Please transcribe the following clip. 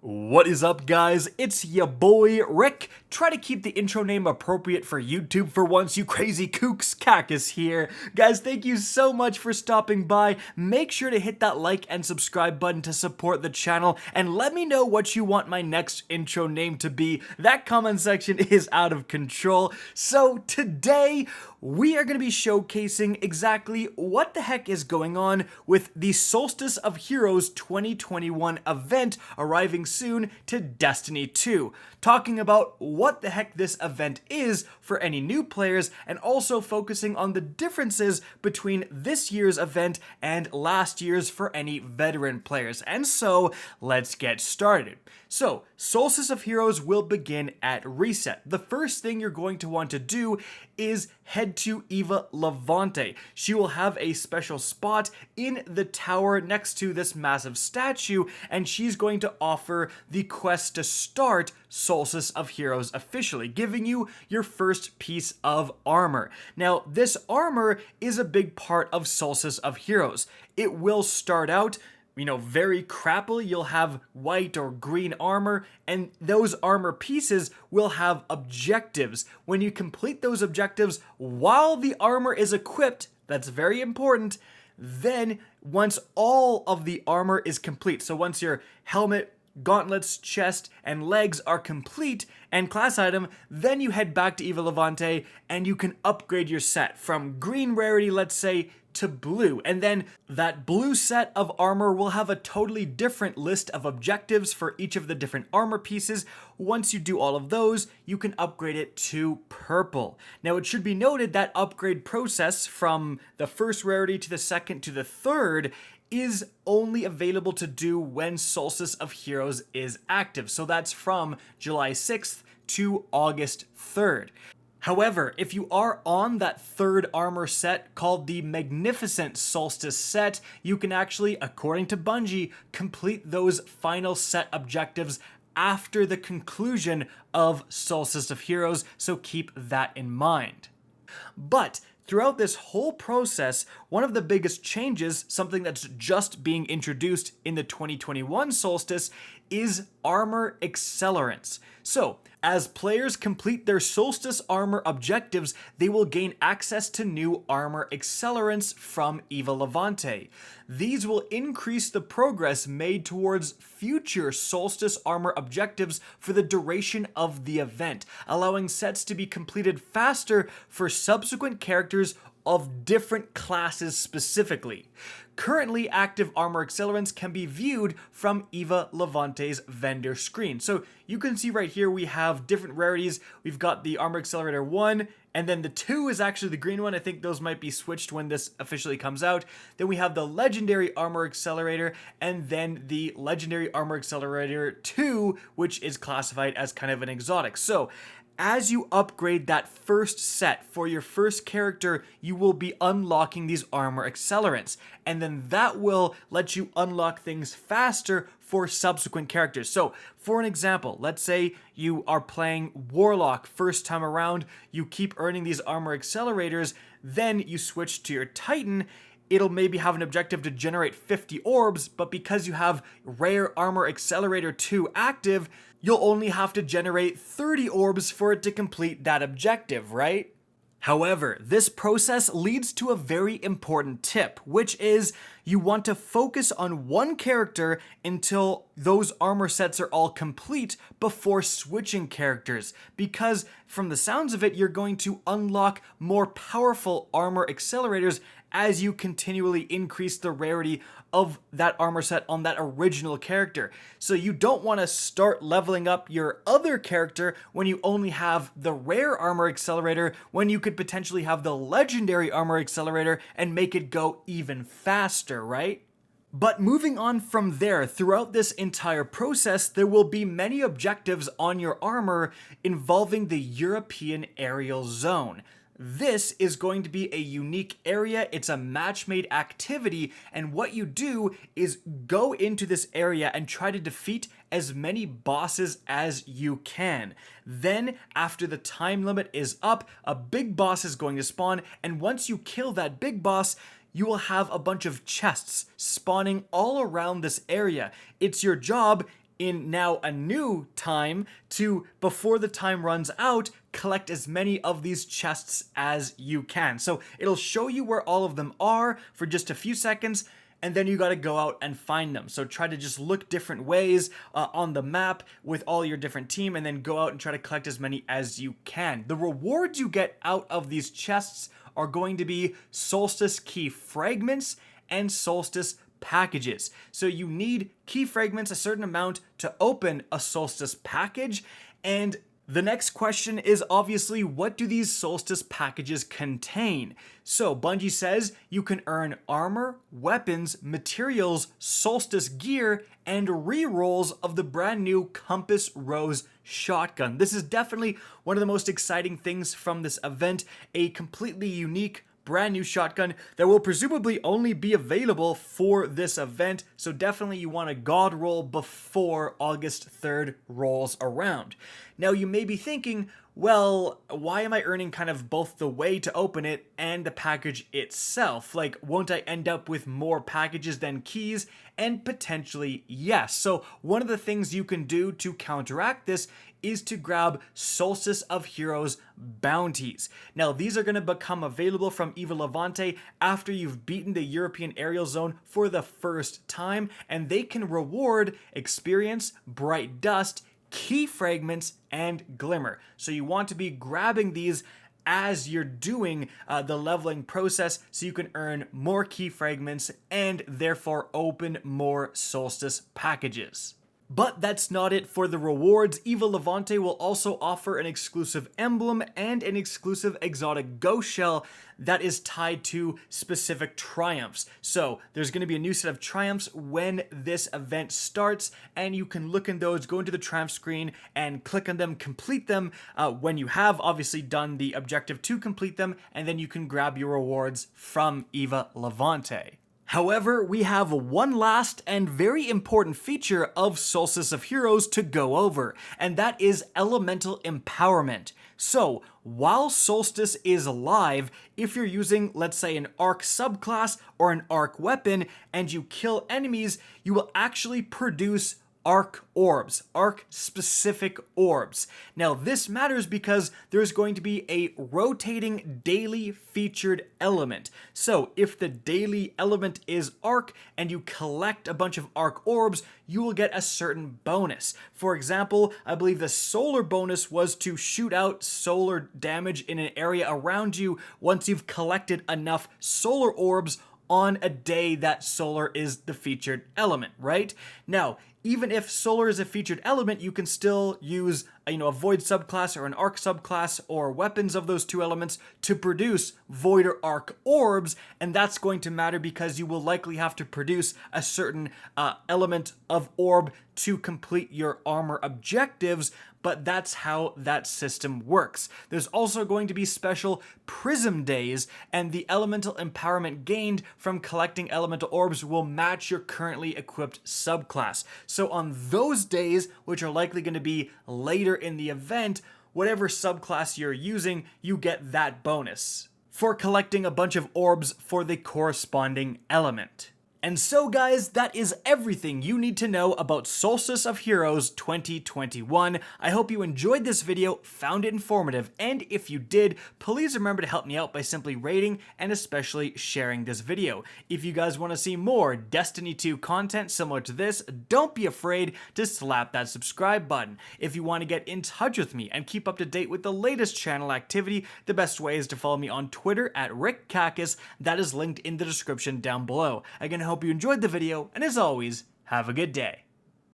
What is up, guys? It's ya boy Rick. Try to keep the intro name appropriate for YouTube for once, you crazy kooks. Kackis here. Guys, thank you so much for stopping by. Make sure to hit that like and subscribe button to support the channel, and let me know what you want my next intro name to be. That comment section is out of control. So today, we are going to be showcasing exactly what the heck is going on with the Solstice of Heroes 2021 event arriving soon to Destiny 2. Talking about what the heck this event is for any new players, and also focusing on the differences between this year's event and last year's for any veteran players. And so, let's get started. So, Solstice of Heroes will begin at reset. The first thing you're going to want to do is head to Eva Levante. She will have a special spot in the tower next to this massive statue, and she's going to offer the quest to start Solstice of Heroes officially, giving you your first piece of armor. Now, this armor is a big part of Solstice of Heroes. It will start out very crappily. You'll have white or green armor, and those armor pieces will have objectives. When you complete those objectives while the armor is equipped, that's very important, then once all of the armor is complete, so once your helmet, gauntlets, chest, and legs are complete and class item, then you head back to Eva Levante and you can upgrade your set from green rarity, let's say, to blue, and then that blue set of armor will have a totally different list of objectives for each of the different armor pieces. Once you do all of those, you can upgrade it to purple. Now, it should be noted that upgrade process from the first rarity to the second to the third is only available to do when Solstice of Heroes is active. So that's from July 6th to August 3rd. However, if you are on that third armor set called the Magnificent Solstice set, you can actually, according to Bungie, complete those final set objectives after the conclusion of Solstice of Heroes, so keep that in mind. But throughout this whole process, one of the biggest changes, something that's just being introduced in the 2021 Solstice, is Armor Accelerants. So, as players complete their Solstice Armor objectives, they will gain access to new Armor Accelerants from Eva Levante. These will increase the progress made towards future Solstice Armor objectives for the duration of the event, allowing sets to be completed faster for subsequent characters of different classes specifically. Currently, active Armor Accelerants can be viewed from Eva Levante's vendor screen. So you can see right here we have different rarities. We've got the Armor Accelerator 1, and then the 2 is actually the green one. I think those might be switched when this officially comes out. Then we have the Legendary Armor Accelerator, and then the Legendary Armor Accelerator 2, which is classified as kind of an exotic. So as you upgrade that first set for your first character, you will be unlocking these Armor Accelerants, and then that will let you unlock things faster for subsequent characters. So, for an example, let's say you are playing Warlock first time around, you keep earning these Armor Accelerators, then you switch to your Titan. It'll maybe have an objective to generate 50 orbs, but because you have Rare Armor Accelerator 2 active, you'll only have to generate 30 orbs for it to complete that objective, right? However, this process leads to a very important tip, which is you want to focus on one character until those armor sets are all complete before switching characters, because from the sounds of it, you're going to unlock more powerful armor accelerators as you continually increase the rarity of that armor set on that original character. So you don't want to start leveling up your other character when you only have the rare armor accelerator, when you could potentially have the legendary armor accelerator and make it go even faster, right? But moving on from there, throughout this entire process, there will be many objectives on your armor involving the European Areal Zone. This is going to be a unique area. It's a match-made activity, and what you do is go into this area and try to defeat as many bosses as you can. Then, after the time limit is up, a big boss is going to spawn, and once you kill that big boss, you will have a bunch of chests spawning all around this area. It's your job in now a new time to, before the time runs out, collect as many of these chests as you can. So it'll show you where all of them are for just a few seconds, and then you got to go out and find them. So try to just look different ways on the map with all your different team, and then go out and try to collect as many as you can. The rewards you get out of these chests are going to be Solstice key fragments and Solstice packages. So you need key fragments, a certain amount, to open a Solstice package. And the next question is obviously, what do these Solstice packages contain? So Bungie says you can earn armor, weapons, materials, Solstice gear, and rerolls of the brand new Compass Rose shotgun. This is definitely one of the most exciting things from this event, a completely unique brand new shotgun that will presumably only be available for this event, so definitely you want a god roll before August 3rd rolls around. Now you may be thinking, well, why am I earning kind of both the way to open it and the package itself? Like, won't I end up with more packages than keys? And potentially yes. So one of the things you can do to counteract this is to grab Solstice of Heroes bounties. Now, these are going to become available from Eva Levante after you've beaten the European Areal Zone for the first time, and they can reward experience, bright dust, key fragments, and glimmer. So you want to be grabbing these as you're doing the leveling process, so you can earn more key fragments and therefore open more Solstice packages. But that's not it for the rewards. Eva Levante will also offer an exclusive emblem and an exclusive exotic ghost shell that is tied to specific triumphs. So there's going to be a new set of triumphs when this event starts, and you can look in those, go into the triumph screen and click on them, complete them when you have obviously done the objective to complete them, and then you can grab your rewards from Eva Levante. However, we have one last and very important feature of Solstice of Heroes to go over, and that is elemental empowerment. So, while Solstice is live, if you're using, let's say, an arc subclass or an arc weapon and you kill enemies, you will actually produce arc orbs, arc specific orbs. Now this matters because there's going to be a rotating daily featured element. So if the daily element is arc and you collect a bunch of arc orbs, you will get a certain bonus. For example, I believe the solar bonus was to shoot out solar damage in an area around you once you've collected enough solar orbs on a day that solar is the featured element, right? Now, even if solar is a featured element, you can still use a void subclass or an arc subclass or weapons of those two elements to produce void or arc orbs, and that's going to matter because you will likely have to produce a certain element of orb to complete your armor objectives, but that's how that system works. There's also going to be special prism days, and the elemental empowerment gained from collecting elemental orbs will match your currently equipped subclass. So on those days, which are likely going to be later in the event, whatever subclass you're using, you get that bonus for collecting a bunch of orbs for the corresponding element. And so guys, that is everything you need to know about Solstice of Heroes 2021. I hope you enjoyed this video, found it informative, and if you did, please remember to help me out by simply rating and especially sharing this video. If you guys want to see more Destiny 2 content similar to this, don't be afraid to slap that subscribe button. If you want to get in touch with me and keep up to date with the latest channel activity, the best way is to follow me on Twitter at RickKackis. That is linked in the description down below. Again, I hope you enjoyed the video, and as always, have a good day.